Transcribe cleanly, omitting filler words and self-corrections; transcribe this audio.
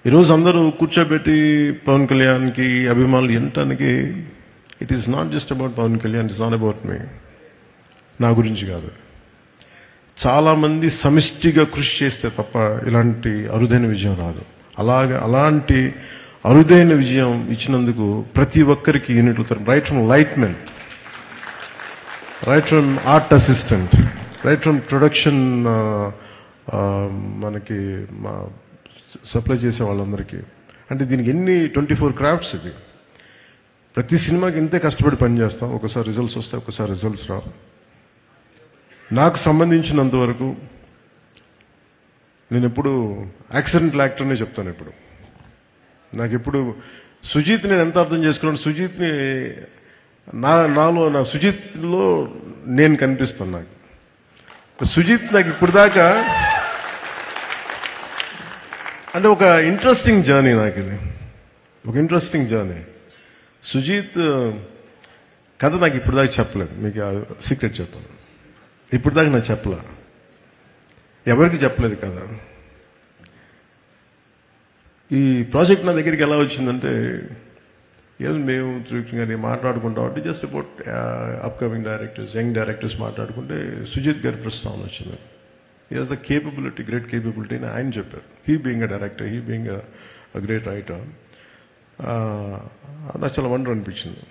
ఈరోజు అందరూ కూర్చోబెట్టి పవన్ కళ్యాణ్కి అభిమానులు వినటానికి it is not just about Pavan Kalyan, it's not about me, నా గురించి కాదు. చాలామంది సమిష్టిగా కృషి చేస్తే తప్ప ఇలాంటి అరుదైన విజయం రాదు. అలాంటి అరుదైన విజయం ఇచ్చినందుకు ప్రతి ఒక్కరికి యూనిట్లు, right from light men, right from art assistant, right from production, మనకి మా సప్లై చేసే వాళ్ళందరికీ. అంటే దీనికి ఎన్ని 24 క్రాఫ్ట్స్ ఇది. ప్రతి సినిమాకి ఇంతే కష్టపడి పనిచేస్తాం. ఒకసారి రిజల్ట్స్ వస్తాయి, ఒకసారి రిజల్ట్స్ రావు. నాకు సంబంధించినంత వరకు నేను ఎప్పుడు యాక్సిడెంటల్ యాక్టర్నే చెప్తాను. ఇప్పుడు నాకు ఎప్పుడు సుజీత్ నేను ఎంత అర్థం చేసుకున్నాను, సుజీత్ని నా సుజీత్లో నేను కనిపిస్తాను. నాకు సుజీత్ నాకు ఇప్పుడు దాకా అంటే ఒక ఇంట్రెస్టింగ్ జర్నీ. నాకు ఇది ఒక ఇంట్రెస్టింగ్ జర్నీ. సుజీత్ కథ నాకు ఇప్పుడు దాకా చెప్పలేదు. మీకు సీక్రెట్ చెప్పాను, ఇప్పుడు దాకా నాకు చెప్పలే, ఎవరికి చెప్పలేదు కదా. ఈ ప్రాజెక్ట్ నా దగ్గరికి ఎలా వచ్చిందంటే, ఏదో మేము త్రివిక్రమ్ గారిని మాట్లాడుకుంటాం అంటే just about upcoming directors, young directors మాట్లాడుకుంటే సుజిత్ గారి ప్రస్తావన వచ్చింది. He has the capability, great capability అని ఆయన చెప్పారు. He being a director, he being a great writer. నాకు చాలా వండర్ అనిపించింది.